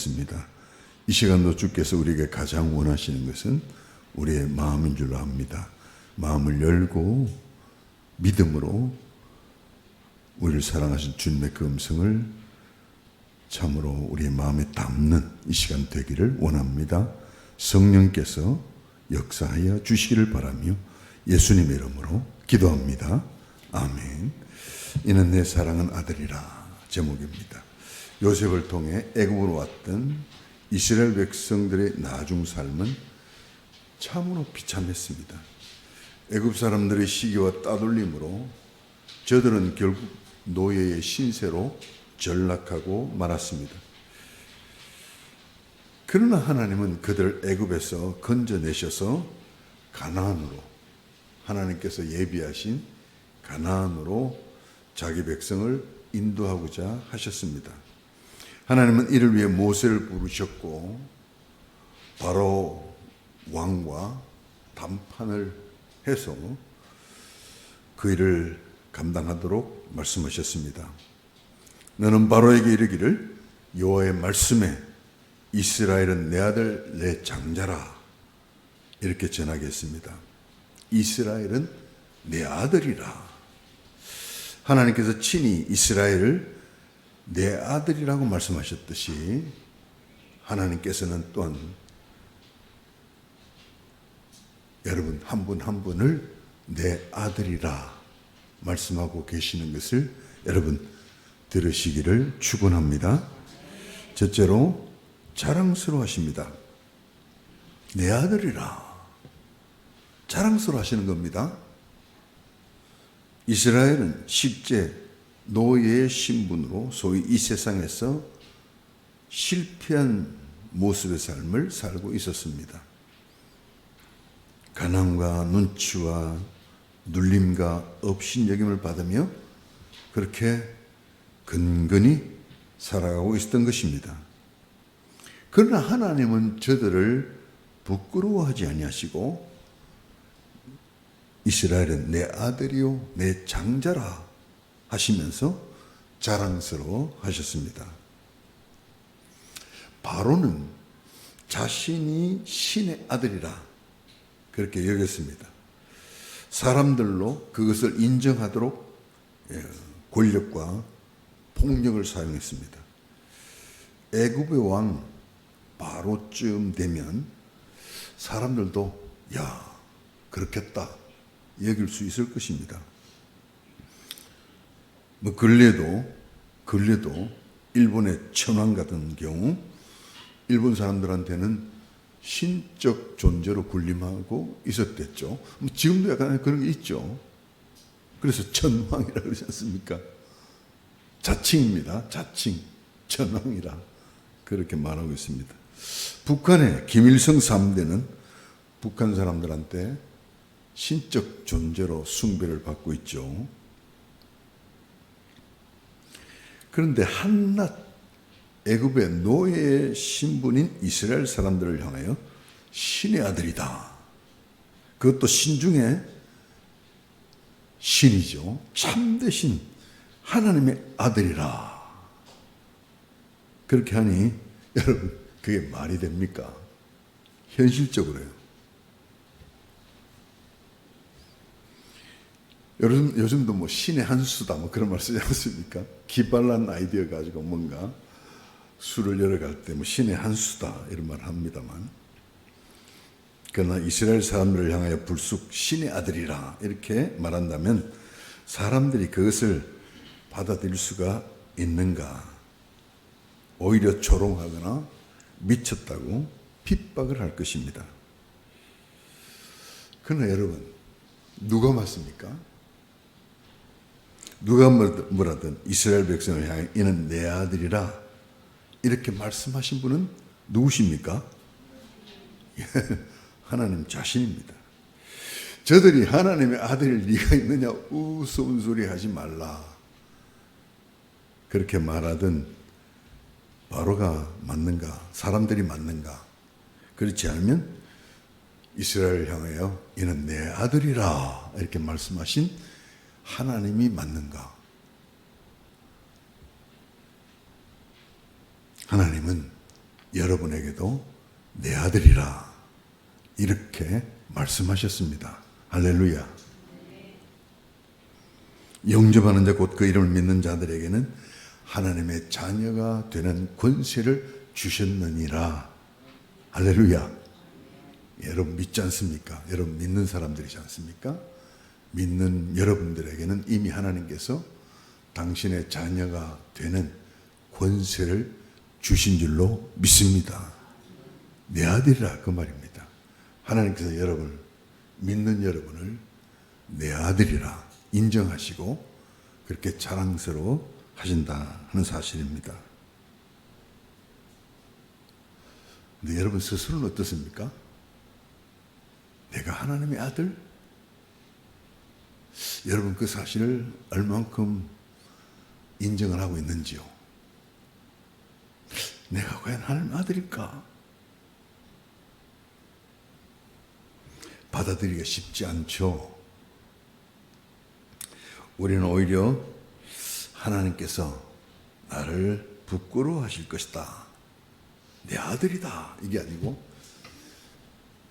기도하겠습니다. 이 시간도 주께서 우리에게 가장 원하시는 것은 우리의 마음인 줄로 압니다. 마음을 열고 믿음으로 우리를 사랑하신 주님의 그 음성을 참으로 우리의 마음에 담는 이 시간 되기를 원합니다. 성령께서 역사하여 주시기를 바라며 예수님의 이름으로 기도합니다. 아멘. 이는 내 사랑하는 아들이라 제목입니다. 요셉을 통해 애굽으로 왔던 이스라엘 백성들의 나중 삶은 참으로 비참했습니다. 애굽 사람들의 시기와 따돌림으로 저들은 결국 노예의 신세로 전락하고 말았습니다. 그러나 하나님은 그들을 애굽에서 건져내셔서 가나안으로, 하나님께서 예비하신 가나안으로 자기 백성을 인도하고자 하셨습니다. 하나님은 이를 위해 모세를 부르셨고 바로 왕과 담판을 해서 그 일을 감당하도록 말씀하셨습니다. 너는 바로에게 이르기를 여호와의 말씀에 이스라엘은 내 아들 내 장자라 이렇게 전하겠습니다. 이스라엘은 내 아들이라. 하나님께서 친히 이스라엘을 내 아들이라고 말씀하셨듯이 하나님께서는 또한 여러분 한 분 한 분을 내 아들이라 말씀하고 계시는 것을 여러분 들으시기를 축원합니다. 첫째로 자랑스러워 하십니다. 내 아들이라 자랑스러워 하시는 겁니다. 이스라엘은 십제 노예의 신분으로 소위 이 세상에서 실패한 모습의 삶을 살고 있었습니다. 가난과 눈치와 눌림과 업신여김을 받으며 그렇게 근근히 살아가고 있었던 것입니다. 그러나 하나님은 저들을 부끄러워하지 아니하시고 이스라엘은 내 아들이요 내 장자라 하시면서 자랑스러워 하셨습니다. 바로는 자신이 신의 아들이라 그렇게 여겼습니다. 사람들로 그것을 인정하도록 권력과 폭력을 사용했습니다. 애굽의 왕 바로쯤 되면 사람들도 야 그렇겠다 여길 수 있을 것입니다. 근래도 일본의 천황 같은 경우 일본 사람들한테는 신적 존재로 군림하고 있었댔죠. 지금도 약간 그런 게 있죠. 그래서 천황이라 그러지 않습니까? 자칭입니다. 자칭 천황이라 그렇게 말하고 있습니다. 북한의 김일성 3대는 북한 사람들한테 신적 존재로 숭배를 받고 있죠. 그런데 한낱 애굽의 노예의 신분인 이스라엘 사람들을 향하여 신의 아들이다. 그것도 신 중에 신이죠. 참되신 하나님의 아들이라. 그렇게 하니 여러분 그게 말이 됩니까? 현실적으로요. 요즘도 뭐 신의 한 수다 뭐 그런 말 쓰지 않습니까? 기발난 아이디어 가지고 뭔가 수를 열어갈 때 뭐 신의 한 수다 이런 말 합니다만, 그러나 이스라엘 사람들을 향하여 불쑥 신의 아들이라 이렇게 말한다면 사람들이 그것을 받아들일 수가 있는가? 오히려 조롱하거나 미쳤다고 핍박을 할 것입니다. 그러나 여러분 누가 맞습니까? 누가 뭐라든 이스라엘 백성을 향해 이는 내 아들이라 이렇게 말씀하신 분은 누구십니까? 하나님 자신입니다. 저들이 하나님의 아들일 리가 있느냐 우스운 소리 하지 말라 그렇게 말하든 바로가 맞는가? 사람들이 맞는가? 그렇지 않으면 이스라엘을 향하여 이는 내 아들이라 이렇게 말씀하신 하나님이 맞는가? 하나님은 여러분에게도 내 아들이라 이렇게 말씀하셨습니다. 할렐루야. 영접하는 자 곧 그 이름을 믿는 자들에게는 하나님의 자녀가 되는 권세를 주셨느니라. 할렐루야. 여러분 믿지 않습니까? 여러분 믿는 사람들이지 않습니까? 믿는 여러분들에게는 이미 하나님께서 당신의 자녀가 되는 권세를 주신 줄로 믿습니다. 내 아들이라 그 말입니다. 하나님께서 믿는 여러분을 내 아들이라 인정하시고 그렇게 자랑스러워 하신다 하는 사실입니다. 근데 여러분 스스로는 어떻습니까? 내가 하나님의 아들? 여러분 그 사실을 얼만큼 인정을 하고 있는지요? 내가 과연 하나님의 아들일까? 받아들이기가 쉽지 않죠. 우리는 오히려 하나님께서 나를 부끄러워하실 것이다. 내 아들이다. 이게 아니고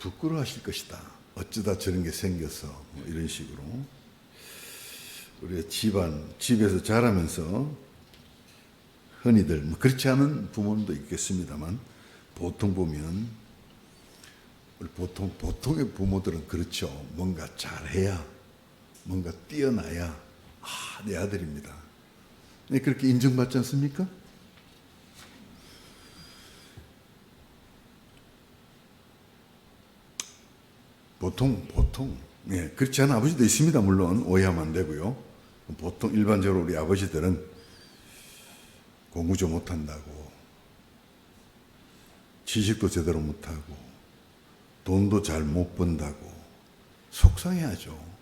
부끄러워하실 것이다. 어쩌다 저런 게 생겨서 뭐 이런 식으로 우리가 집에서 자라면서 흔히들 뭐 그렇지 않은 부모님도 있겠습니다만 보통 보면 우리 보통의 부모들은 그렇죠. 뭔가 잘해야 뭔가 뛰어나야 내 아들입니다. 그렇게 인정받지 않습니까? 보통 그렇지 않은 아버지도 있습니다. 물론 오해하면 안 되고요. 보통 일반적으로 우리 아버지들은 공부 좀 못한다고 지식도 제대로 못하고 돈도 잘 못 번다고 속상해하죠.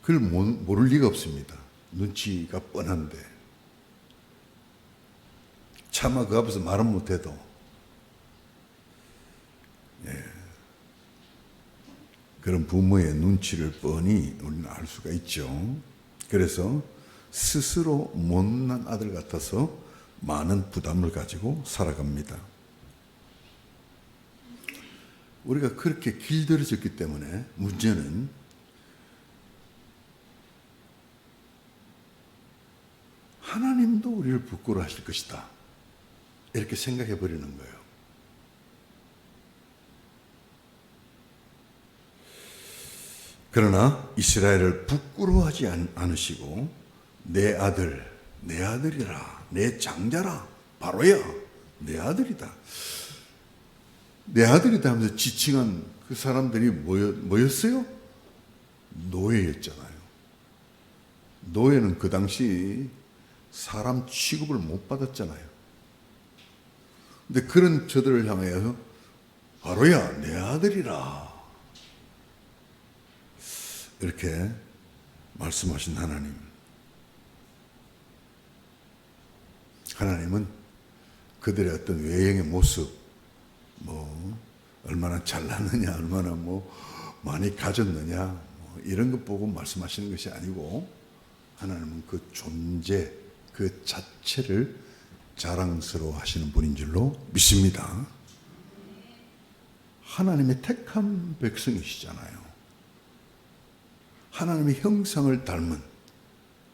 그걸 모를 리가 없습니다. 눈치가 뻔한데 차마 그 앞에서 말은 못해도 그런 부모의 눈치를 뻔히 우리는 알 수가 있죠. 그래서 스스로 못난 아들 같아서 많은 부담을 가지고 살아갑니다. 우리가 그렇게 길들여졌기 때문에 문제는 하나님도 우리를 부끄러워하실 것이다. 이렇게 생각해 버리는 거예요. 그러나 이스라엘을 부끄러워하지 않으시고 내 아들, 내 아들이라, 내 장자라, 바로야, 내 아들이다. 내 아들이다 하면서 지칭한 그 사람들이 뭐였어요? 노예였잖아요. 노예는 그 당시 사람 취급을 못 받았잖아요. 근데 그런 저들을 향하여 바로야, 내 아들이라. 이렇게 말씀하신 하나님. 하나님은 그들의 어떤 외형의 모습, 얼마나 잘났느냐, 얼마나 많이 가졌느냐, 이런 것 보고 말씀하시는 것이 아니고, 하나님은 그 존재, 그 자체를 자랑스러워 하시는 분인 줄로 믿습니다. 하나님의 택한 백성이시잖아요. 하나님의 형상을 닮은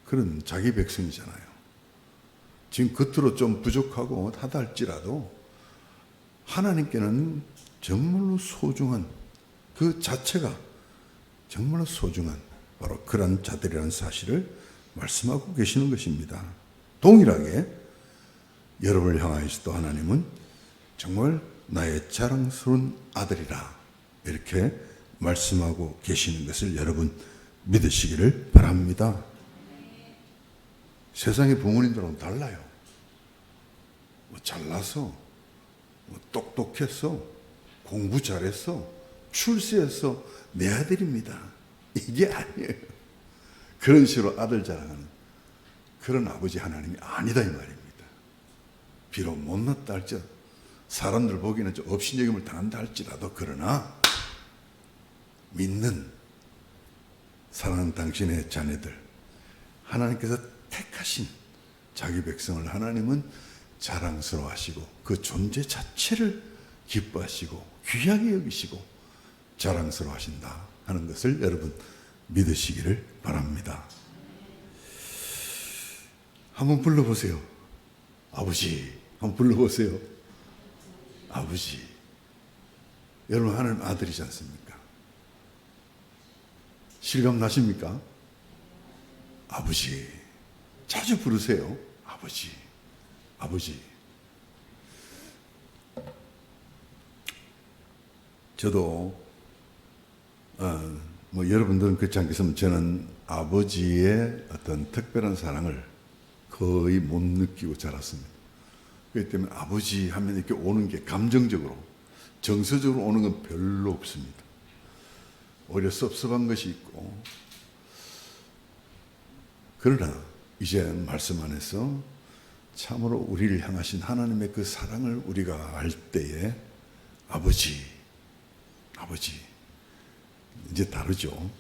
그런 자기 백성이잖아요. 지금 겉으로 좀 부족하고 하다 할지라도 하나님께는 정말로 소중한 그 자체가 정말로 소중한 바로 그런 자들이라는 사실을 말씀하고 계시는 것입니다. 동일하게 여러분을 향하여서도 하나님은 정말 나의 자랑스러운 아들이라 이렇게 말씀하고 계시는 것을 여러분 믿으시기를 바랍니다. 세상의 부모님들은 달라요. 잘나서, 똑똑해서, 공부 잘해서, 출세해서 내 아들입니다. 이게 아니에요. 그런 식으로 아들 자랑하는 그런 아버지 하나님이 아니다 이 말입니다. 비록 못났다 할지라도 사람들 보기에는 좀 업신여김을 당한다 할지라도 그러나 믿는 사랑하는 당신의 자녀들 하나님께서 택하신 자기 백성을 하나님은 자랑스러워하시고 그 존재 자체를 기뻐하시고 귀하게 여기시고 자랑스러워하신다 하는 것을 여러분 믿으시기를 바랍니다. 한번 불러보세요. 아버지. 한번 불러보세요. 아버지. 여러분 하나님 아들이지 않습니까? 실감 나십니까? 아버지. 자주 부르세요. 아버지. 아버지. 저도 여러분들은 그렇지 않겠으면 저는 아버지의 어떤 특별한 사랑을 거의 못 느끼고 자랐습니다. 그렇기 때문에 아버지 하면 이렇게 오는 게 감정적으로 정서적으로 오는 건 별로 없습니다. 오히려 섭섭한 것이 있고, 그러나 이제 말씀 안에서 참으로 우리를 향하신 하나님의 그 사랑을 우리가 알 때에 아버지, 아버지 이제 다르죠.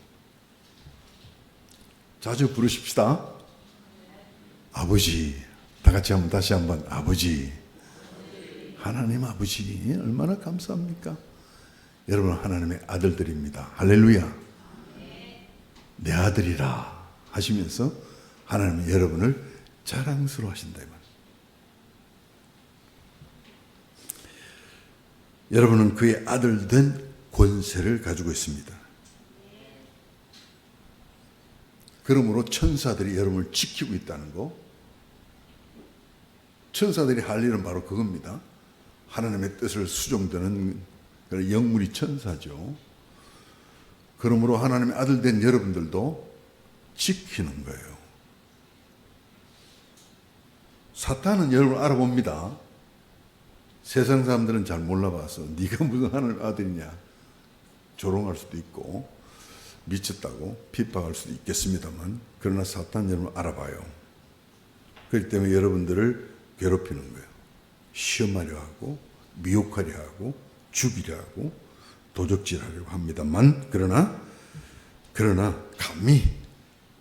자주 부르십시다. 아버지. 다 같이 다시 한번 아버지. 하나님 아버지 얼마나 감사합니까? 여러분 하나님의 아들들입니다. 할렐루야. 내 아들이라 하시면서 하나님은 여러분을 자랑스러워 하신다. 여러분은 그의 아들 된 권세를 가지고 있습니다. 그러므로 천사들이 여러분을 지키고 있다는 거, 천사들이 할 일은 바로 그겁니다. 하나님의 뜻을 수종드는 그런 영물이 천사죠. 그러므로 하나님의 아들 된 여러분들도 지키는 거예요. 사탄은 여러분을 알아봅니다. 세상 사람들은 잘 몰라봐서 네가 무슨 하나님의 아들이냐 조롱할 수도 있고 미쳤다고 핍박할 수도 있겠습니다만, 그러나 사탄은 여러분을 알아봐요. 그렇기 때문에 여러분들을 괴롭히는 거예요. 시험하려 하고 미혹하려 하고 죽이려 하고 도적질하려고 합니다만, 그러나 감히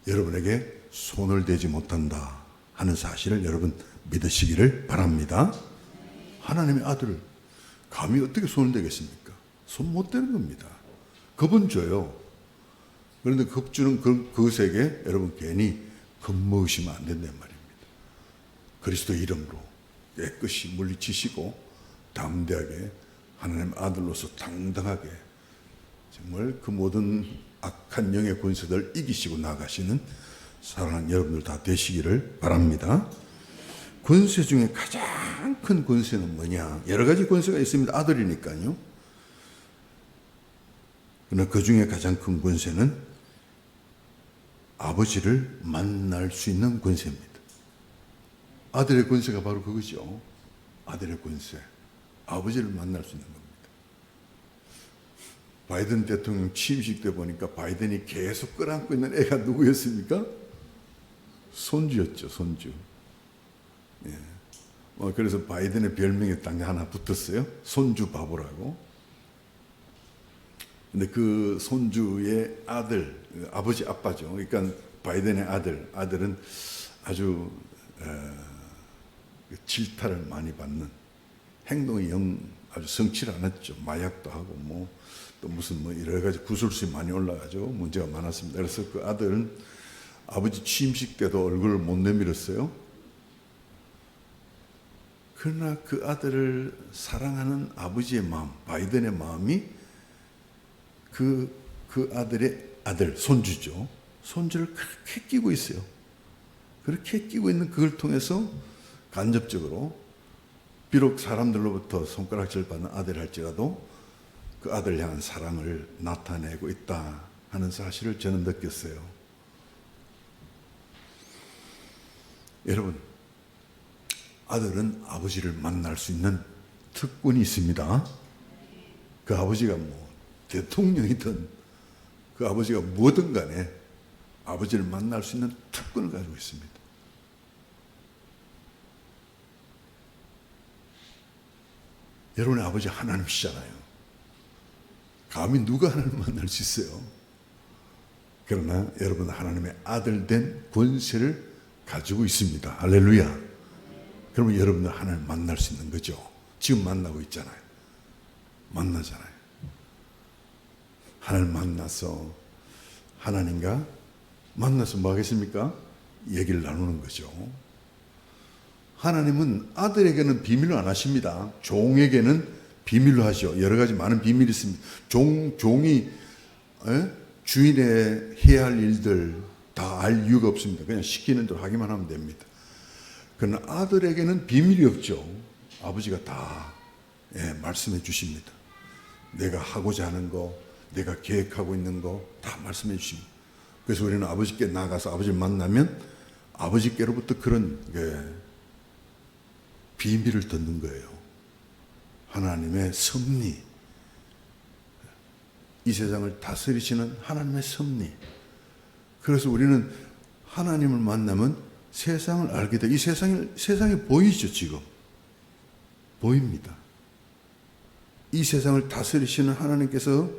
여러분에게 손을 대지 못한다 하는 사실을 여러분 믿으시기를 바랍니다. 하나님의 아들을 감히 어떻게 손을 대겠습니까? 손 못 대는 겁니다. 겁은 줘요. 그런데 겁주는 그것에게 여러분 괜히 겁먹으시면 안 된단 말입니다. 그리스도 이름으로 깨끗이 물리치시고 담대하게 하나님 아들로서 당당하게 정말 그 모든 악한 영의 권세들을 이기시고 나가시는 사랑하는 여러분들 다 되시기를 바랍니다. 권세 중에 가장 큰 권세는 뭐냐? 여러 가지 권세가 있습니다. 아들이니까요. 그러나 그 중에 가장 큰 권세는 아버지를 만날 수 있는 권세입니다. 아들의 권세가 바로 그거죠. 아들의 권세. 아버지를 만날 수 있는 겁니다. 바이든 대통령 취임식 때 보니까 바이든이 계속 끌어안고 있는 애가 누구였습니까? 손주였죠, 손주. 예. 그래서 바이든의 별명이 딱 하나 붙었어요. 손주 바보라고. 근데 그 손주의 아들, 아버지 아빠죠. 그러니까 바이든의 아들은 아주 질타를 많이 받는, 행동이 아주 성취를 안 했죠. 마약도 하고 또 무슨 여러 가지 구설수에 많이 올라가죠. 문제가 많았습니다. 그래서 그 아들은 아버지 취임식 때도 얼굴을 못 내밀었어요. 그러나 그 아들을 사랑하는 아버지의 마음, 바이든의 마음이 그 아들의 아들, 손주죠. 손주를 그렇게 끼고 있어요. 그렇게 끼고 있는 그걸 통해서 간접적으로 비록 사람들로부터 손가락질 받는 아들 할지라도 그 아들을 향한 사랑을 나타내고 있다 하는 사실을 저는 느꼈어요. 여러분, 아들은 아버지를 만날 수 있는 특권이 있습니다. 그 아버지가 대통령이든 그 아버지가 뭐든 간에 아버지를 만날 수 있는 특권을 가지고 있습니다. 여러분의 아버지 하나님이시잖아요. 감히 누가 하나님을 만날 수 있어요? 그러나 여러분 하나님의 아들 된 권세를 가지고 있습니다. 할렐루야. 그러면 여러분들 하나님 만날 수 있는 거죠. 지금 만나고 있잖아요. 만나잖아요. 하나님 만나서 하나님과 만나서 뭐 하겠습니까? 얘기를 나누는 거죠. 하나님은 아들에게는 비밀로 안 하십니다. 종에게는 비밀로 하죠. 여러 가지 많은 비밀이 있습니다. 종이 주인의 해야 할 일들 다 알 이유가 없습니다. 그냥 시키는 대로 하기만 하면 됩니다. 그러나 아들에게는 비밀이 없죠. 아버지가 다 말씀해 주십니다. 내가 하고자 하는 거, 내가 계획하고 있는 거 다 말씀해 주십니다. 그래서 우리는 아버지께 나가서 아버지를 만나면 아버지께로부터 그런 비밀을 듣는 거예요. 하나님의 섭리, 이 세상을 다스리시는 하나님의 섭리. 그래서 우리는 하나님을 만나면 세상을 알게 돼. 이 세상이 보이죠, 지금. 보입니다. 이 세상을 다스리시는 하나님께서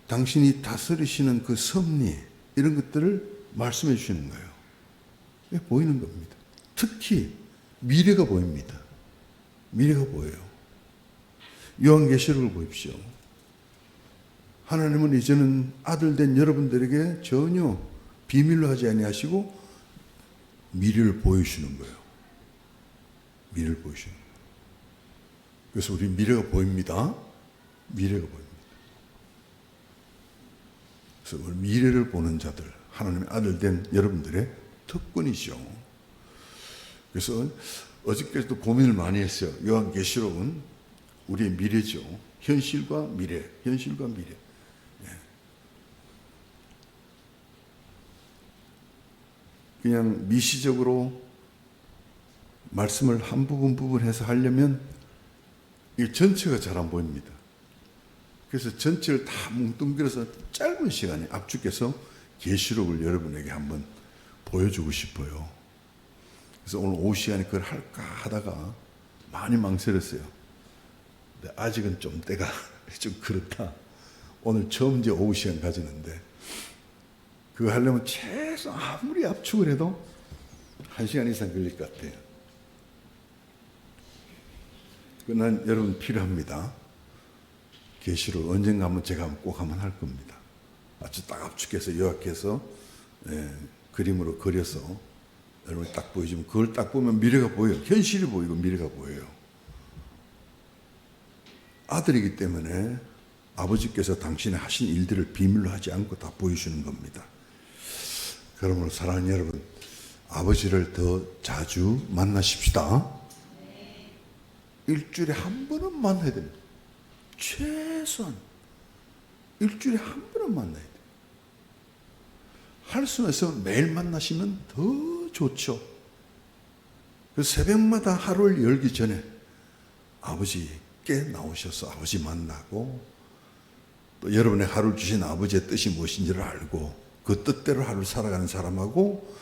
당신이 다스리시는 그 섭리, 이런 것들을 말씀해 주시는 거예요. 보이는 겁니다. 특히 미래가 보입니다. 미래가 보여요. 요한계시록을 보십시오. 하나님은 이제는 아들 된 여러분들에게 전혀 비밀로 하지 아니하시고 미래를 보여주시는 거예요. 미래를 보여주시는 거예요. 그래서 우리 미래가 보입니다. 미래가 보입니다. 그래서 우리 미래를 보는 자들, 하나님의 아들 된 여러분들의 특권이죠. 그래서 어저께도 고민을 많이 했어요. 요한계시록은 우리의 미래죠. 현실과 미래, 현실과 미래. 그냥 미시적으로 말씀을 한 부분 해서 하려면 이 전체가 잘 안 보입니다. 그래서 전체를 다 뭉뚱그려서 짧은 시간에 압축해서 계시록을 여러분에게 한번 보여주고 싶어요. 그래서 오늘 오후 시간에 그걸 할까 하다가 많이 망설였어요. 근데 아직은 좀 때가 좀 그렇다. 오늘 처음 이제 오후 시간 가지는데 그거 하려면 최소 아무리 압축을 해도 1시간 이상 걸릴 것 같아요. 그러나 여러분 필요합니다. 계시록 언젠가 한번 제가 꼭 한번 할 겁니다. 아주 딱 압축해서 요약해서 그림으로 그려서 여러분이 딱 보여주면 그걸 딱 보면 미래가 보여요. 현실이 보이고 미래가 보여요. 아들이기 때문에 아버지께서 당신의 하신 일들을 비밀로 하지 않고 다 보여주는 겁니다. 그러므로 사랑하는 여러분, 아버지를 더 자주 만나십시다. 일주일에 한 번은 만나야 됩니다. 최소한 일주일에 한 번은 만나야 돼요. 할 수 있으면 매일 만나시면 더 좋죠. 그래서 새벽마다 하루를 열기 전에 아버지께 나오셔서 아버지 만나고 또 여러분의 하루를 주신 아버지의 뜻이 무엇인지를 알고 그 뜻대로 하루를 살아가는 사람하고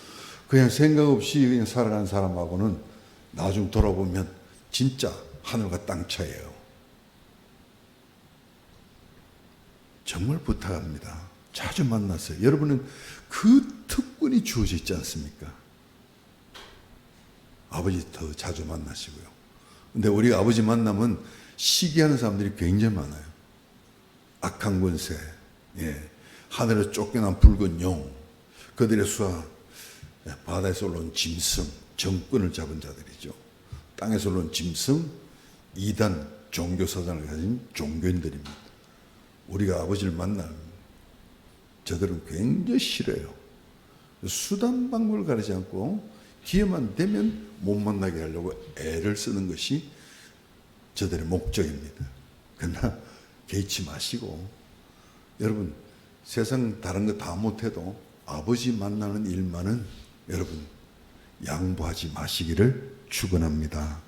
그냥 생각 없이 그냥 살아가는 사람하고는 나중 돌아보면 진짜 하늘과 땅 차이예요. 정말 부탁합니다. 자주 만나세요. 여러분은 그 특권이 주어져 있지 않습니까? 아버지 더 자주 만나시고요. 근데 우리가 아버지 만나면 시기하는 사람들이 굉장히 많아요. 악한 권세, 하늘에 쫓겨난 붉은 용, 그들의 수하, 바다에서 올라온 짐승, 정권을 잡은 자들이죠. 땅에서 올라온 짐승, 이단, 종교사상을 가진 종교인들입니다. 우리가 아버지를 만나면 저들은 굉장히 싫어요. 수단 방법을 가리지 않고 기회만 되면 못 만나게 하려고 애를 쓰는 것이 저들의 목적입니다. 그러나 개의치 마시고 여러분 세상 다른 거 다 못해도 아버지 만나는 일만은 여러분 양보하지 마시기를 축원합니다.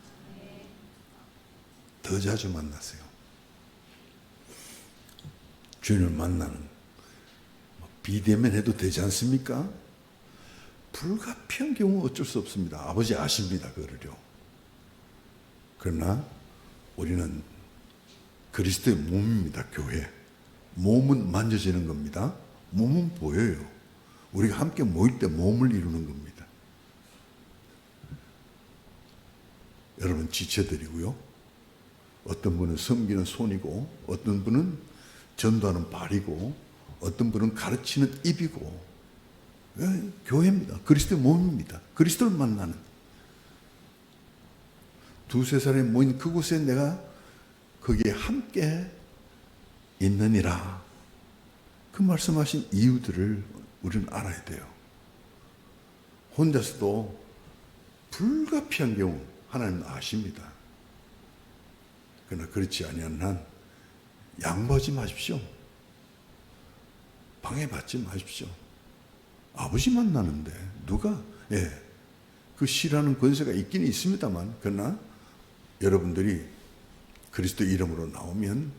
더 자주 만나세요. 주님을 만나는 비대면 해도 되지 않습니까? 불가피한 경우 어쩔 수 없습니다. 아버지 아십니다. 그거를요. 그러나 우리는 그리스도의 몸입니다. 교회. 몸은 만져지는 겁니다. 몸은 보여요. 우리가 함께 모일 때 몸을 이루는 겁니다. 여러분 지체들이고요. 어떤 분은 섬기는 손이고, 어떤 분은 전도하는 발이고, 어떤 분은 가르치는 입이고, 교회입니다. 그리스도의 몸입니다. 그리스도를 만나는. 두세 사람이 모인 그곳에 내가 거기에 함께 있느니라. 그 말씀하신 이유들을 우리는 알아야 돼요. 혼자서도 불가피한 경우 하나님은 아십니다. 그러나 그렇지 아니한 한 양보하지 마십시오. 방해받지 마십시오. 아버지 만나는데 누가 그 싫어하는 권세가 있긴 있습니다만, 그러나 여러분들이 그리스도 이름으로 나오면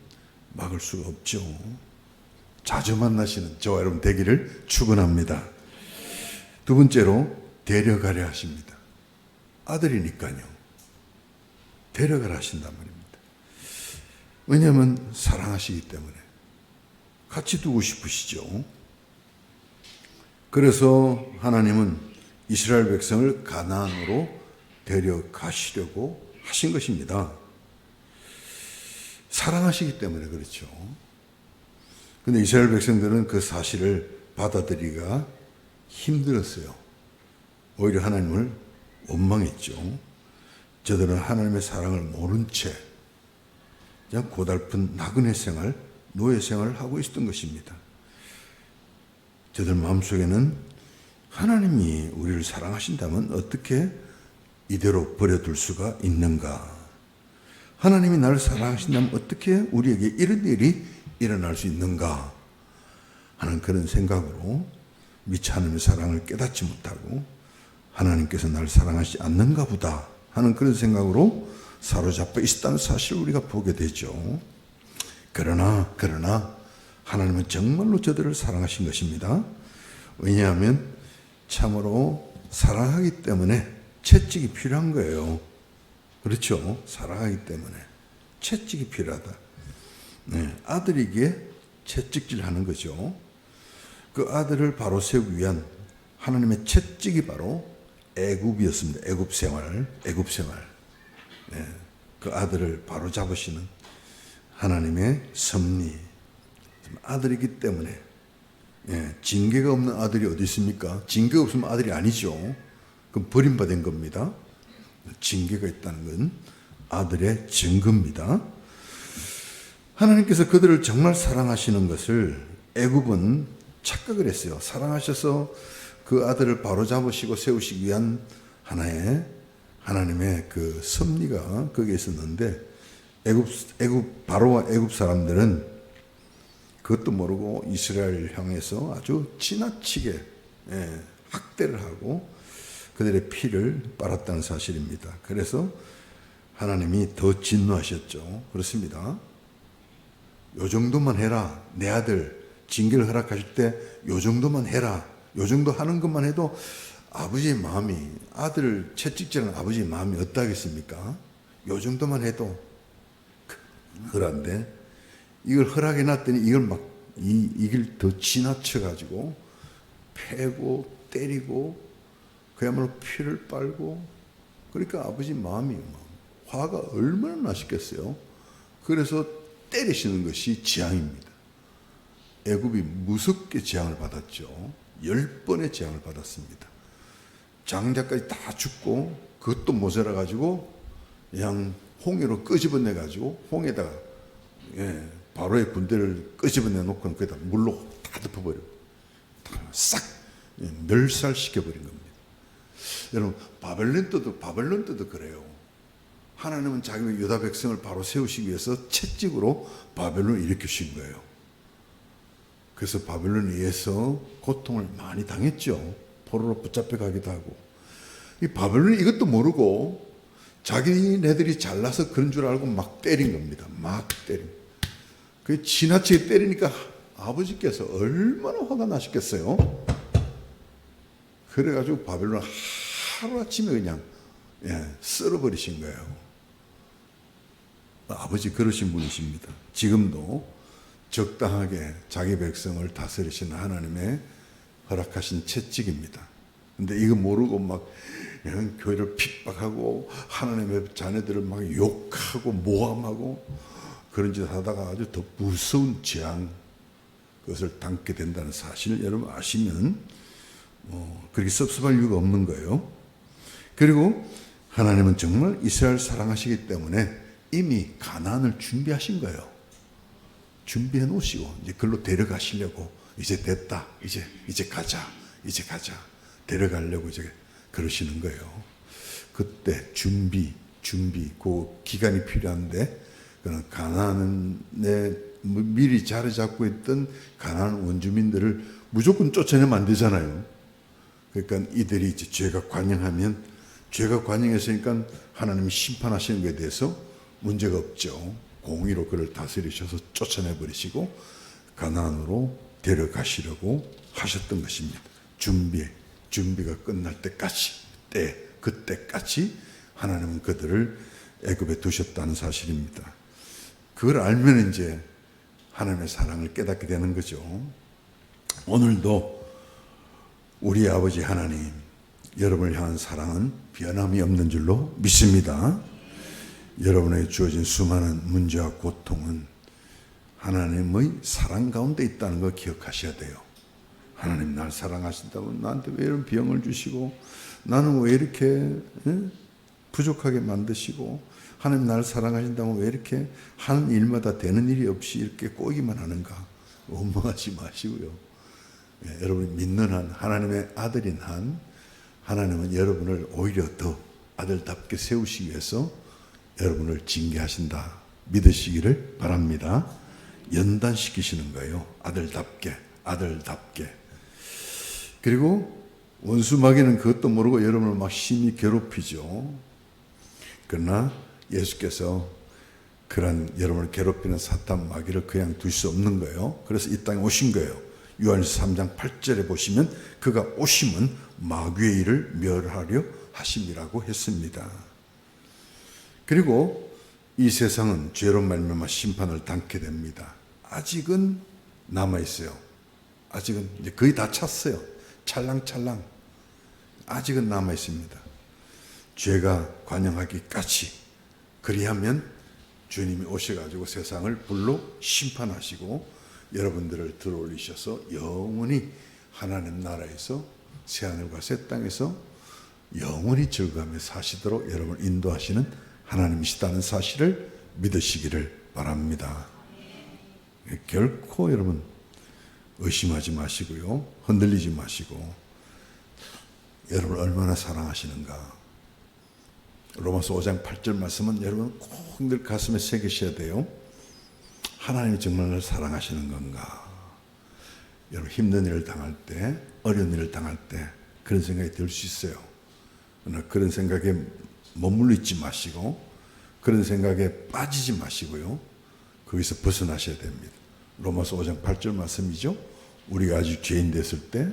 막을 수가 없죠. 자주 만나시는 저와 여러분 되기를 축원합니다. 두 번째로 데려가려 하십니다. 아들이니까요. 데려가려 하신단 말입니다. 왜냐하면 사랑하시기 때문에 같이 두고 싶으시죠. 그래서 하나님은 이스라엘 백성을 가나안으로 데려가시려고 하신 것입니다. 사랑하시기 때문에 그렇죠. 근데 이스라엘 백성들은 그 사실을 받아들이기가 힘들었어요. 오히려 하나님을 원망했죠. 저들은 하나님의 사랑을 모른 채 그냥 고달픈 나그네 생활, 노예 생활을 하고 있었던 것입니다. 저들 마음속에는 하나님이 우리를 사랑하신다면 어떻게 이대로 버려둘 수가 있는가? 하나님이 나를 사랑하신다면 어떻게 우리에게 이런 일이 일어날 수 있는가 하는 그런 생각으로 미처 하나님의 사랑을 깨닫지 못하고 하나님께서 나를 사랑하지 않는가 보다 하는 그런 생각으로 사로잡혀 있었다는 사실을 우리가 보게 되죠. 그러나 하나님은 정말로 저들을 사랑하신 것입니다. 왜냐하면 참으로 사랑하기 때문에 채찍이 필요한 거예요. 그렇죠? 사랑하기 때문에 채찍이 필요하다. 아들에게 채찍질 하는 거죠. 그 아들을 바로 세우기 위한 하나님의 채찍이 바로 애굽이었습니다. 애굽 생활. 그 아들을 바로 잡으시는 하나님의 섭리. 아들이기 때문에 징계가 없는 아들이 어디 있습니까? 징계가 없으면 아들이 아니죠. 그럼 버림받은 겁니다. 징계가 있다는 건 아들의 증거입니다. 하나님께서 그들을 정말 사랑하시는 것을 애굽은 착각을 했어요. 사랑하셔서 그 아들을 바로잡으시고 세우시기 위한 하나님의 그 섭리가 거기에 있었는데 바로와 애굽 사람들은 그것도 모르고 이스라엘을 향해서 아주 지나치게 학대를 하고 그들의 피를 빨았다는 사실입니다. 그래서 하나님이 더 진노하셨죠. 그렇습니다. 요 정도만 해라. 내 아들 징계를 허락하실 때 요 정도만 해라. 요 정도 하는 것만 해도 아버지의 마음이, 아들을 채찍질하는 아버지의 마음이 어떠하겠습니까? 요 정도만 해도. 그런데 이걸 허락해 놨더니 이걸 막 이걸 더 지나쳐가지고 패고 때리고 그야말로 피를 빨고, 그러니까 아버지 마음이 화가 얼마나 나셨겠어요. 그래서 때리시는 것이 재앙입니다. 애굽이 무섭게 재앙을 받았죠. 10번의 재앙을 받았습니다. 장자까지 다 죽고 그것도 모자라가지고 그냥 홍해로 끄집어내가지고 홍에다가 바로의 군대를 끄집어내 놓고 거기다 물로 다 덮어버려 싹 멸살시켜버린 겁니다. 여러분 바벨론 때도 그래요. 하나님은 자기 유다 백성을 바로 세우시기 위해서 채찍으로 바벨론을 일으키신 거예요. 그래서 바벨론에 의해서 고통을 많이 당했죠. 포로로 붙잡혀 가기도 하고. 이 바벨론이 이것도 모르고 자기네들이 잘나서 그런 줄 알고 막 때린 겁니다. 막 때린. 그 지나치게 때리니까 아버지께서 얼마나 화가 나셨겠어요. 그래가지고 바벨론 하루아침에 그냥 썰어버리신 거예요. 아버지 그러신 분이십니다. 지금도 적당하게 자기 백성을 다스리시는 하나님의 허락하신 채찍입니다. 근데 이거 모르고 막 교회를 핍박하고 하나님의 자녀들을 막 욕하고 모함하고 그런 짓 하다가 아주 더 무서운 재앙, 그것을 당게 된다는 사실을 여러분 아시면 그렇게 섭섭할 이유가 없는 거예요. 그리고 하나님은 정말 이스라엘 사랑하시기 때문에 이미 가나안을 준비하신 거예요. 준비해 놓으시고 이제 그걸로 데려가시려고, 이제 됐다, 이제 가자, 데려가려고 이제 그러시는 거예요. 그때 준비 그 기간이 필요한데, 그는 가나안에 미리 자리 잡고 있던 가나안 원주민들을 무조건 쫓아내면 안 되잖아요. 그러니까 이들이 이제 죄가 관영하면, 죄가 관영했으니까 하나님이 심판하시는 것에 대해서 문제가 없죠. 공의로 그를 다스리셔서 쫓아내 버리시고 가나안으로 데려가시려고 하셨던 것입니다. 준비가 끝날 때까지, 그때까지 하나님은 그들을 애굽에 두셨다는 사실입니다. 그걸 알면 이제 하나님의 사랑을 깨닫게 되는 거죠. 오늘도 우리 아버지 하나님, 여러분을 향한 사랑은 변함이 없는 줄로 믿습니다. 여러분에게 주어진 수많은 문제와 고통은 하나님의 사랑 가운데 있다는 걸 기억하셔야 돼요. 하나님 날 사랑하신다고 나한테 왜 이런 병을 주시고, 나는 왜 이렇게 부족하게 만드시고, 하나님 날 사랑하신다면 왜 이렇게 하는 일마다 되는 일이 없이 이렇게 꼬이기만 하는가, 원망하지 마시고요. 여러분이 믿는 한, 하나님의 아들인 한, 하나님은 여러분을 오히려 더 아들답게 세우시기 위해서 여러분을 징계하신다 믿으시기를 바랍니다. 연단시키시는 거예요. 아들답게. 그리고 원수 마귀는 그것도 모르고 여러분을 막 심히 괴롭히죠. 그러나 예수께서 그런 여러분을 괴롭히는 사탄 마귀를 그냥 둘 수 없는 거예요. 그래서 이 땅에 오신 거예요. 요한일서 3장 8절에 보시면 그가 오심은 마귀의 일을 멸하려 하심이라고 했습니다. 그리고 이 세상은 죄로 말미암아 심판을 당게 됩니다. 아직은 남아 있어요. 아직은 이제 거의 다 찼어요. 찰랑찰랑. 아직은 남아 있습니다. 죄가 관영하기까지. 그리하면 주님이 오셔가지고 세상을 불로 심판하시고 여러분들을 들어올리셔서 영원히 하나님 나라에서 새하늘과 새 땅에서 영원히 즐거움에 사시도록 여러분을 인도하시는 하나님이시다는 사실을 믿으시기를 바랍니다. 결코 여러분 의심하지 마시고요. 흔들리지 마시고, 여러분을 얼마나 사랑하시는가. 로마서 5장 8절 말씀은 여러분 꼭 늘 가슴에 새기셔야 돼요. 하나님이 정말 날 사랑하시는 건가. 여러분 힘든 일을 당할 때, 어려운 일을 당할 때 그런 생각이 들 수 있어요. 그러나 그런 생각에 머물러 있지 마시고, 그런 생각에 빠지지 마시고요. 거기서 벗어나셔야 됩니다. 로마서 5장 8절 말씀이죠. 우리가 아주 죄인 됐을 때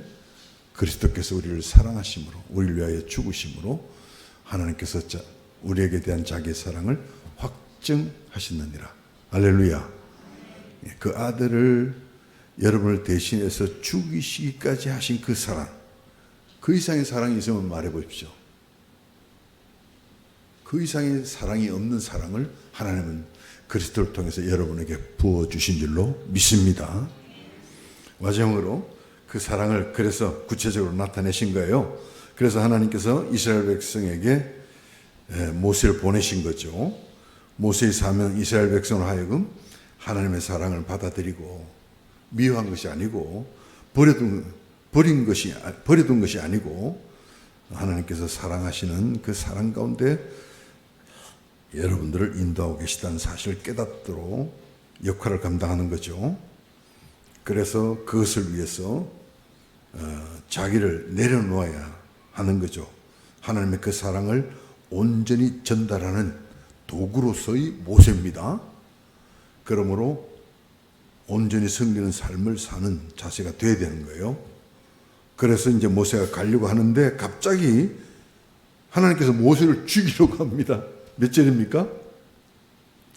그리스도께서 우리를 사랑하심으로, 우리를 위하여 죽으심으로 하나님께서 우리에게 대한 자기의 사랑을 확증하시느니라. 할렐루야. 그 아들을 여러분을 대신해서 죽이시기까지 하신 그 사랑, 그 이상의 사랑이 있으면 말해 보십시오. 그 이상의 사랑이 없는 사랑을 하나님은 그리스도를 통해서 여러분에게 부어주신 줄로 믿습니다. 마지막으로 그 사랑을 그래서 구체적으로 나타내신 거예요. 그래서 하나님께서 이스라엘 백성에게 모세를 보내신 거죠. 모세의 사명, 이스라엘 백성을 하여금 하나님의 사랑을 받아들이고 미워한 것이 아니고 버려둔 것이 아니고 하나님께서 사랑하시는 그 사랑 가운데 여러분들을 인도하고 계시다는 사실을 깨닫도록 역할을 감당하는 거죠. 그래서 그것을 위해서 자기를 내려놓아야 하는 거죠. 하나님의 그 사랑을 온전히 전달하는 도구로서의 모세입니다. 그러므로 온전히 섬기는 삶을 사는 자세가 되어야 되는 거예요. 그래서 이제 모세가 가려고 하는데 갑자기 하나님께서 모세를 죽이려고 합니다. 몇 절입니까?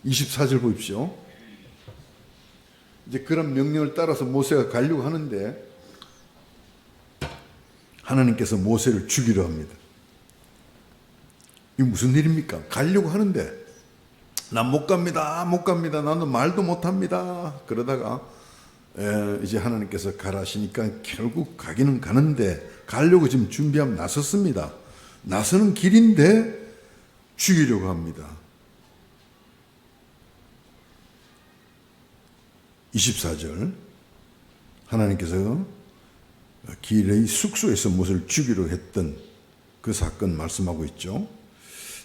24절 보십시오. 이제 그런 명령을 따라서 모세가 가려고 하는데 하나님께서 모세를 죽이려 합니다. 이게 무슨 일입니까? 가려고 하는데 난 못 갑니다. 못 갑니다. 나는 말도 못 합니다. 그러다가 이제 하나님께서 가라 하시니까 결국 가기는 가는데 가려고 지금 준비하면 나섰습니다. 나서는 길인데 죽이려고 합니다. 24절 하나님께서 길의 숙소에서 무엇을 죽이려 했던 그 사건 말씀하고 있죠.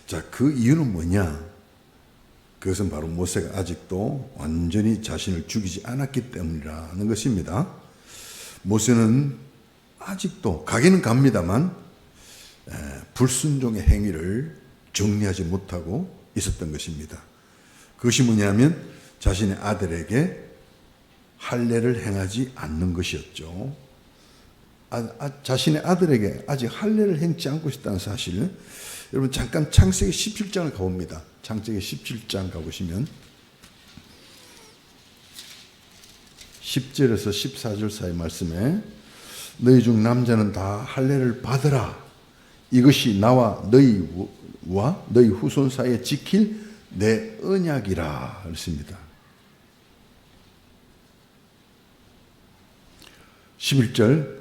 자, 그 이유는 뭐냐? 그것은 바로 모세가 아직도 완전히 자신을 죽이지 않았기 때문이라는 것입니다. 모세는 아직도 가기는 갑니다만 불순종의 행위를 정리하지 못하고 있었던 것입니다. 그것이 뭐냐면 자신의 아들에게 할례를 행하지 않는 것이었죠. 자신의 아들에게 아직 할례를 행치 않고 있다는 사실, 여러분 잠깐 창세기 17장을 가봅니다. 창세기 17장 가보시면 10절에서 14절 사이 말씀에 너희 중 남자는 다 할례를 받으라. 이것이 나와 너희와 너희 후손 사이에 지킬 내 언약이라 했습니다. 11절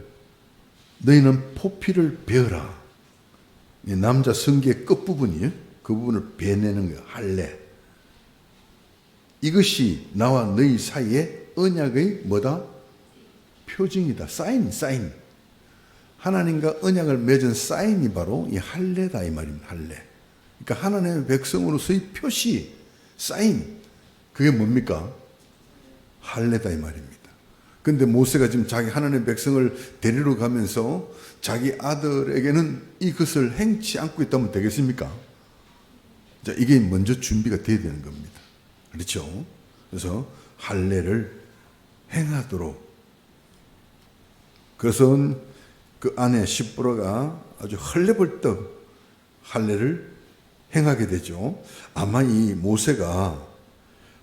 너희는 포피를 베어라. 남자 성기의 끝부분이에요. 그 부분을 베내는 거예요. 할례. 이것이 나와 너희 사이에 언약의 뭐다? 표징이다. 사인. 하나님과 언약을 맺은 사인이 바로 이 할례다 이 말입니다. 할례. 그러니까 하나님의 백성으로서의 표시, 사인. 그게 뭡니까? 할례다 이 말입니다. 근데 모세가 지금 자기 하나님의 백성을 데리러 가면서 자기 아들에게는 이것을 행치 않고 있다면 되겠습니까? 자, 이게 먼저 준비가 돼야 되는 겁니다. 그렇죠? 그래서 할례를 행하도록. 그래서 그 아내 시므라가 아주 헐레벌떡 할례를 행하게 되죠. 아마 이 모세가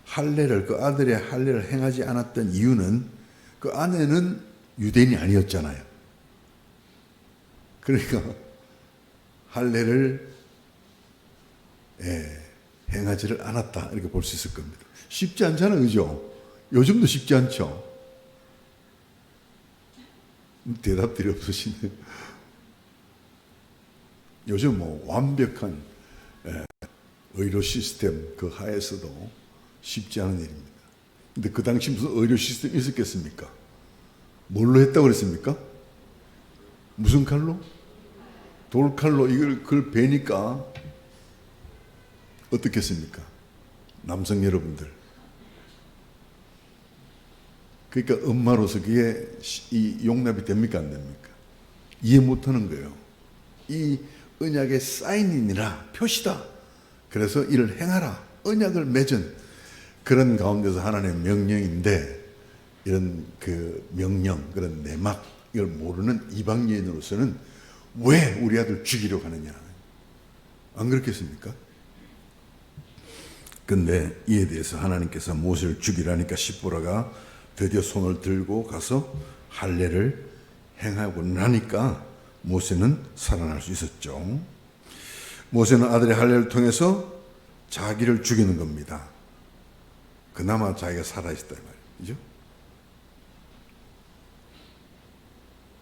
할례를, 그 아들의 할례를 행하지 않았던 이유는 그 아내는 유대인이 아니었잖아요. 그러니까 할례를 행하지를 않았다 이렇게 볼 수 있을 겁니다. 쉽지 않잖아요, 그죠? 요즘도 쉽지 않죠. 대답들이 없으시네요. 요즘 뭐 완벽한 의료 시스템 그 하에서도 쉽지 않은 일입니다. 근데 그 당시 무슨 의료 시스템이 있었겠습니까? 뭘로 했다고 그랬습니까? 무슨 칼로? 돌칼로 그걸 베니까 어떻겠습니까? 남성 여러분들. 그러니까 엄마로서 그게 이 용납이 됩니까? 안 됩니까? 이해 못하는 거예요. 이 언약의 사인이니라 표시다. 그래서 이를 행하라. 언약을 맺은 그런 가운데서 하나님의 명령인데 이런 그 명령, 그런 내막 이걸 모르는 이방 여인으로서는 왜 우리 아들 죽이려고 하느냐? 안 그렇겠습니까? 근데 이에 대해서 하나님께서 모세를 죽이라니까 시므라가 드디어 손을 들고 가서 할례를 행하고 나니까 모세는 살아날 수 있었죠. 모세는 아들의 할례를 통해서 자기를 죽이는 겁니다. 그나마 자기가 살아있다 말이죠.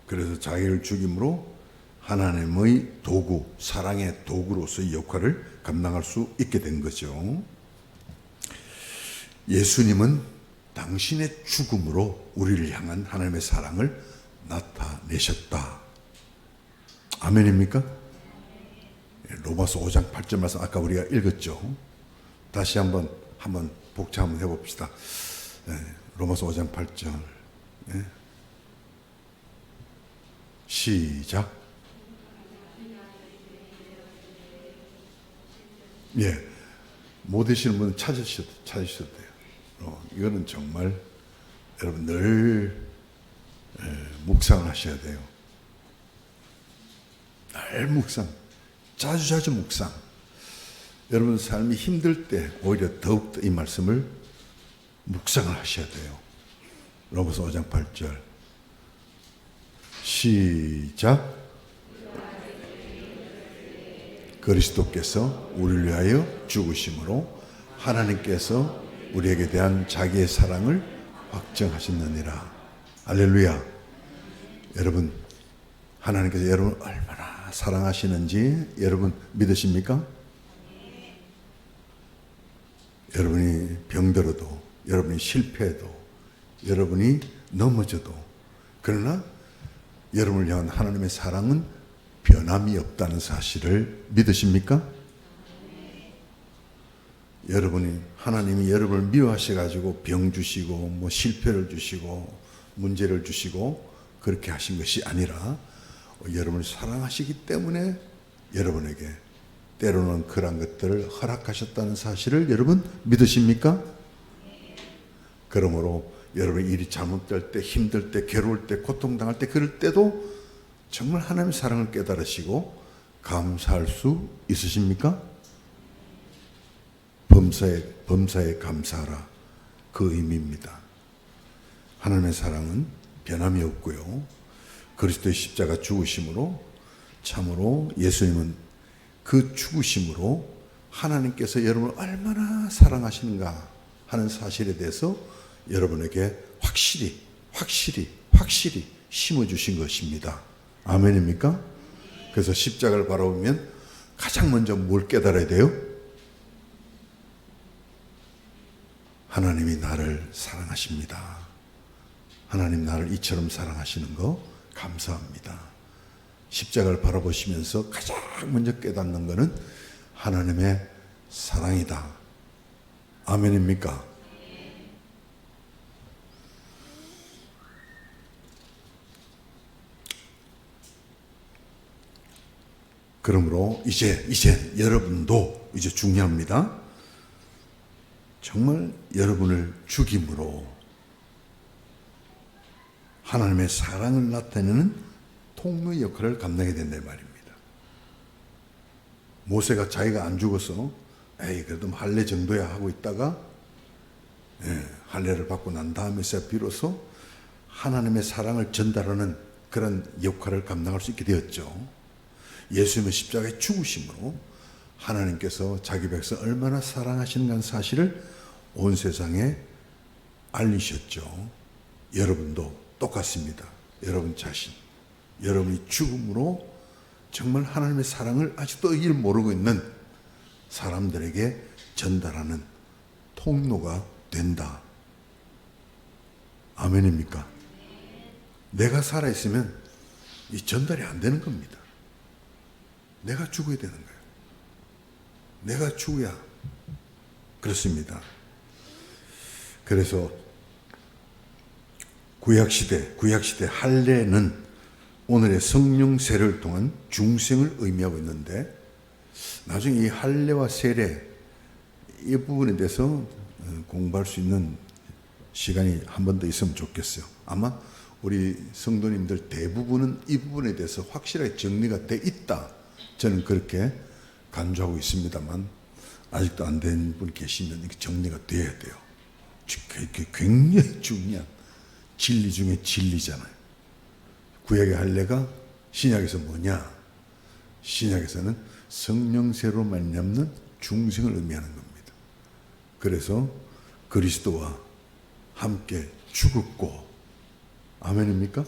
그래서 자기를 죽임으로 하나님의 도구, 사랑의 도구로서의 역할을 감당할 수 있게 된 거죠. 예수님은 당신의 죽음으로 우리를 향한 하나님의 사랑을 나타내셨다. 아멘입니까? 로마서 5장 8절 말씀 아까 우리가 읽었죠. 다시 한번 복차 한번 해봅시다. 로마서 5장 8절. 시작. 못 되시는 분은 찾으셔도 돼요. 이거는 정말 여러분 늘 묵상을 하셔야 돼요. 늘 묵상, 자주 묵상. 여러분 삶이 힘들 때 오히려 더욱더 이 말씀을 묵상을 하셔야 돼요. 로마서 5장 8절 시작. 그리스도께서 우리를 위하여 죽으심으로 하나님께서 우리에게 대한 자기의 사랑을 확정하셨느니라. 할렐루야. 여러분, 하나님께서 여러분을 얼마나 사랑하시는지 여러분 믿으십니까? 여러분이 병들어도, 여러분이 실패해도, 여러분이 넘어져도, 그러나 여러분을 향한 하나님의 사랑은 변함이 없다는 사실을 믿으십니까? 여러분이, 하나님이 여러분을 미워하셔가지고 병 주시고 뭐 실패를 주시고 문제를 주시고 그렇게 하신 것이 아니라 여러분을 사랑하시기 때문에 여러분에게 때로는 그런 것들을 허락하셨다는 사실을 여러분 믿으십니까? 그러므로 여러분이 일이 잘못될 때, 힘들 때, 괴로울 때, 고통당할 때, 그럴 때도 정말 하나님의 사랑을 깨달으시고 감사할 수 있으십니까? 범사에 감사하라, 그 의미입니다. 하나님의 사랑은 변함이 없고요, 그리스도의 십자가 죽으심으로, 참으로 예수님은 그 죽으심으로 하나님께서 여러분을 얼마나 사랑하시는가 하는 사실에 대해서 여러분에게 확실히 심어주신 것입니다. 아멘입니까? 그래서 십자가를 바라보면 가장 먼저 뭘 깨달아야 돼요? 하나님이 나를 사랑하십니다. 하나님 나를 이처럼 사랑하시는 거 감사합니다. 십자가를 바라보시면서 가장 먼저 깨닫는 것은 하나님의 사랑이다. 아멘입니까? 그러므로 이제 여러분도 이제 중요합니다. 정말 여러분을 죽임으로 하나님의 사랑을 나타내는 통로 역할을 감당해야 된다는 말입니다. 모세가 자기가 안 죽어서 그래도 할례 정도야 하고 있다가 할례를 받고 난 다음에서 비로소 하나님의 사랑을 전달하는 그런 역할을 감당할 수 있게 되었죠. 예수님의 십자가에 죽으심으로 하나님께서 자기 백성 얼마나 사랑하시는 사실을 온 세상에 알리셨죠. 여러분도 똑같습니다. 여러분 자신, 여러분이 죽음으로 정말 하나님의 사랑을 아직도 이를 모르고 있는 사람들에게 전달하는 통로가 된다. 아멘입니까? 내가 살아있으면 이 전달이 안 되는 겁니다. 내가 죽어야 되는 거예요. 내가 죽어야 그렇습니다. 그래서 구약시대 할례는 오늘의 성령 세례를 통한 중생을 의미하고 있는데, 나중에 이 할례와 세례 이 부분에 대해서 공부할 수 있는 시간이 한 번 더 있으면 좋겠어요. 아마 우리 성도님들 대부분은 이 부분에 대해서 확실하게 정리가 돼 있다, 저는 그렇게 간주하고 있습니다만, 아직도 안 된 분 계시면 이게 정리가 돼야 돼요. 굉장히 중요한 진리 중에 진리잖아요. 구약의 할례가 신약에서 뭐냐? 신약에서는 성령세로 말미암는 중생을 의미하는 겁니다. 그래서 그리스도와 함께 죽었고, 아멘입니까?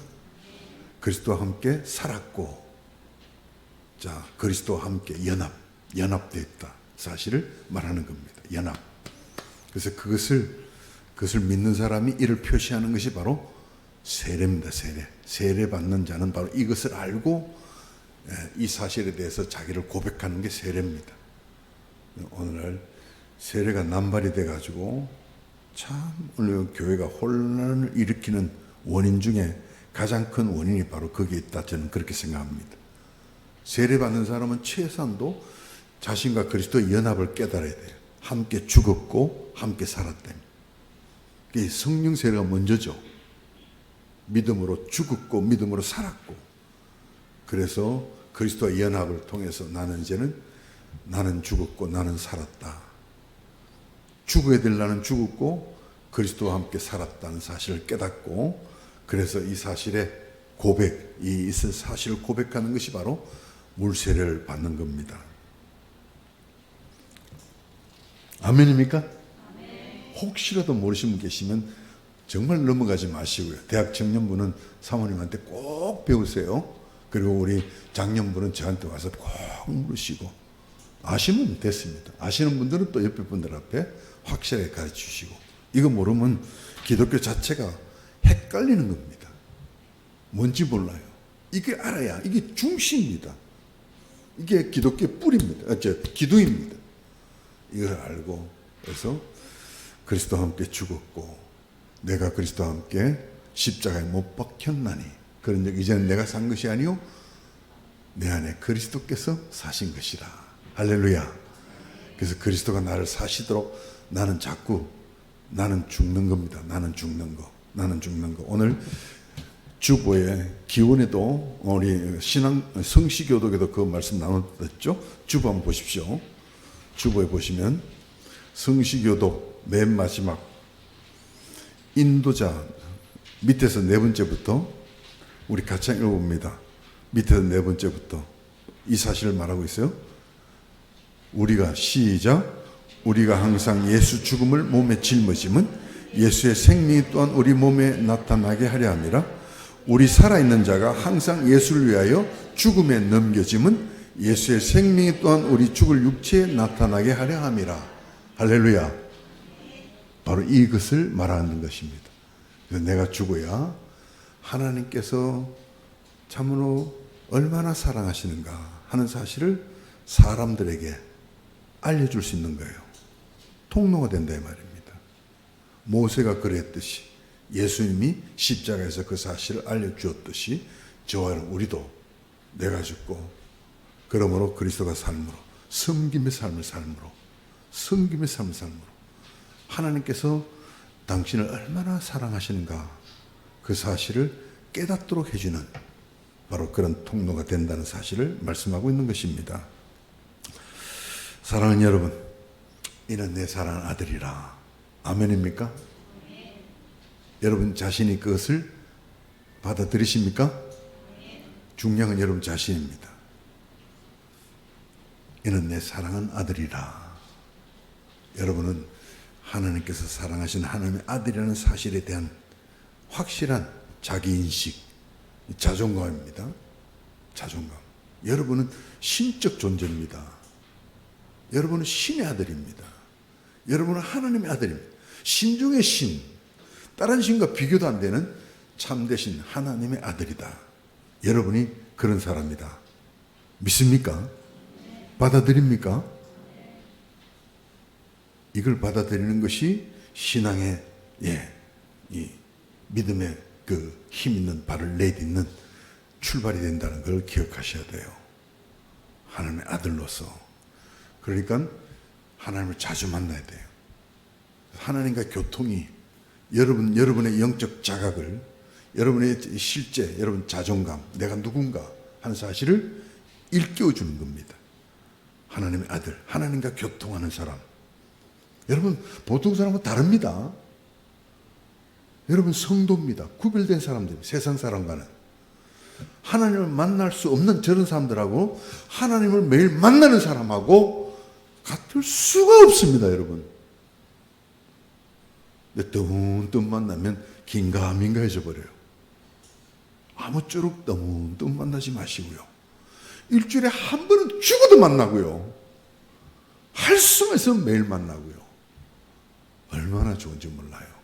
그리스도와 함께 살았고, 자, 그리스도와 함께 연합되어 있다 사실을 말하는 겁니다. 연합. 그래서 그것을 믿는 사람이 이를 표시하는 것이 바로 세례입니다. 세례 받는 자는 바로 이것을 알고 이 사실에 대해서 자기를 고백하는 게 세례입니다. 오늘날 세례가 남발이 돼가지고 참 오늘 교회가 혼란을 일으키는 원인 중에 가장 큰 원인이 바로 거기에 있다, 저는 그렇게 생각합니다. 세례 받는 사람은 최소한도 자신과 그리스도의 연합을 깨달아야 돼요. 함께 죽었고 함께 살았다니. 성령 세례가 먼저죠. 믿음으로 죽었고 믿음으로 살았고, 그래서 그리스도와 연합을 통해서 나는 이제는 나는 죽었고 나는 살았다. 죽어야 될 나는 죽었고 그리스도와 함께 살았다는 사실을 깨닫고, 그래서 이 사실의 고백, 이 사실을 고백하는 것이 바로 물세례를 받는 겁니다. 아멘입니까? 혹시라도 모르시는 분 계시면 정말 넘어가지 마시고요. 대학 청년부는 사모님한테 꼭 배우세요. 그리고 우리 장년부는 저한테 와서 꼭 물으시고 아시면 됐습니다. 아시는 분들은 또 옆에 분들 앞에 확실하게 가르쳐 주시고 이거 모르면 기독교 자체가 헷갈리는 겁니다. 뭔지 몰라요. 이게 알아야 이게 중심입니다. 이게 기독교의 뿌리입니다. 기둥입니다. 이걸 알고 그래서 그리스도와 함께 죽었고 내가 그리스도와 함께 십자가에 못 박혔나니 그런 적 이제는 내가 산 것이 아니요 내 안에 그리스도께서 사신 것이라. 할렐루야. 그래서 그리스도가 나를 사시도록 나는 죽는 겁니다. 나는 죽는 거. 오늘 주보의 기원에도 우리 성시교독에도 그 말씀 나눴죠. 주보 한번 보십시오. 주보에 보시면 성시교독 맨 마지막 인도자 밑에서 네 번째부터 우리 같이 읽어봅니다. 밑에서 네 번째부터 이 사실을 말하고 있어요. 우리가 시작. 우리가 항상 예수 죽음을 몸에 짊어짐은 예수의 생명이 또한 우리 몸에 나타나게 하려 함이라. 우리 살아있는 자가 항상 예수를 위하여 죽음에 넘겨짐은 예수의 생명이 또한 우리 죽을 육체에 나타나게 하려 함이라. 할렐루야. 바로 이것을 말하는 것입니다. 내가 죽어야 하나님께서 참으로 얼마나 사랑하시는가 하는 사실을 사람들에게 알려줄 수 있는 거예요. 통로가 된다 이 말입니다. 모세가 그랬듯이 예수님이 십자가에서 그 사실을 알려주었듯이 저와 우리도 내가 죽고 그러므로 그리스도가 삶으로 섬김의 삶을 삶으로 하나님께서 당신을 얼마나 사랑하시는가 그 사실을 깨닫도록 해주는 바로 그런 통로가 된다는 사실을 말씀하고 있는 것입니다. 사랑하는 여러분, 이는 내 사랑하는 아들이라. 아멘입니까? 여러분 자신이 그것을 받아들이십니까? 중요한 건 여러분 자신입니다. 이는 내 사랑하는 아들이라. 여러분은 하나님께서 사랑하시는 하나님의 아들이라는 사실에 대한 확실한 자기인식, 자존감입니다. 자존감. 여러분은 신적 존재입니다. 여러분은 신의 아들입니다. 여러분은 하나님의 아들입니다. 신 중의 신, 다른 신과 비교도 안 되는 참되신 하나님의 아들이다. 여러분이 그런 사람이다. 믿습니까? 받아들입니까? 이걸 받아들이는 것이 신앙의 이 믿음의 그 힘 있는 발을 내딛는 출발이 된다는 걸 기억하셔야 돼요. 하나님의 아들로서. 그러니까 하나님을 자주 만나야 돼요. 하나님과 교통이 여러분의 영적 자각을, 여러분의 실제, 여러분 자존감, 내가 누군가 하는 사실을 일깨워 주는 겁니다. 하나님의 아들, 하나님과 교통하는 사람. 여러분 보통 사람과 다릅니다. 여러분 성도입니다. 구별된 사람들입니다. 세상 사람과는. 하나님을 만날 수 없는 저런 사람들하고 하나님을 매일 만나는 사람하고 같을 수가 없습니다. 여러분. 근데 뜨문뜨문 만나면 긴가민가해져 버려요. 아무쪼록 뜨문뜨문 만나지 마시고요. 일주일에 한 번은 죽어도 만나고요. 할 수만 있으면 매일 만나고요. 얼마나 좋은지 몰라요.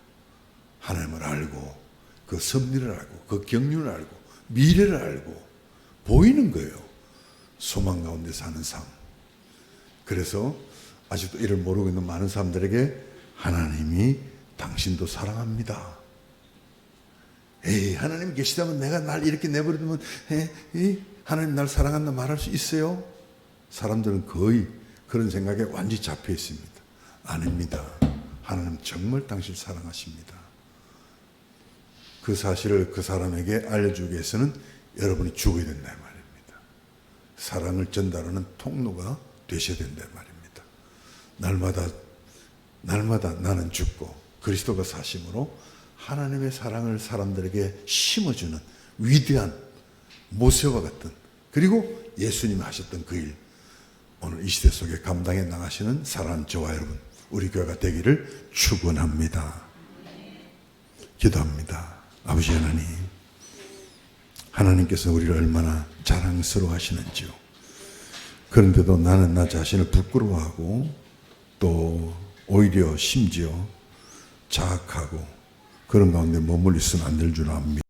하나님을 알고 그 섭리를 알고 그 경륜을 알고 미래를 알고 보이는 거예요. 소망 가운데 사는 삶. 그래서 아직도 이를 모르고 있는 많은 사람들에게 하나님이 당신도 사랑합니다. 에이, 하나님 계시다면 내가 날 이렇게 내버려두면 하나님 날 사랑한다 말할 수 있어요? 사람들은 거의 그런 생각에 완전히 잡혀 있습니다. 아닙니다. 하나님 정말 당신을 사랑하십니다. 그 사실을 그 사람에게 알려주기 위해서는 여러분이 죽어야 된다 말입니다. 사랑을 전달하는 통로가 되셔야 된다 말입니다. 날마다 나는 죽고 그리스도가 사심으로 하나님의 사랑을 사람들에게 심어주는 위대한 모세와 같은, 그리고 예수님이 하셨던 그 일, 오늘 이 시대 속에 감당해 나가시는 사랑하는 저와 여러분, 우리 교회가 되기를 축원합니다. 기도합니다. 아버지 하나님, 하나님께서 우리를 얼마나 자랑스러워 하시는지요. 그런데도 나는 나 자신을 부끄러워하고 또 오히려 심지어 자학하고 그런 가운데 머물러 있으면 안 될 줄 압니다.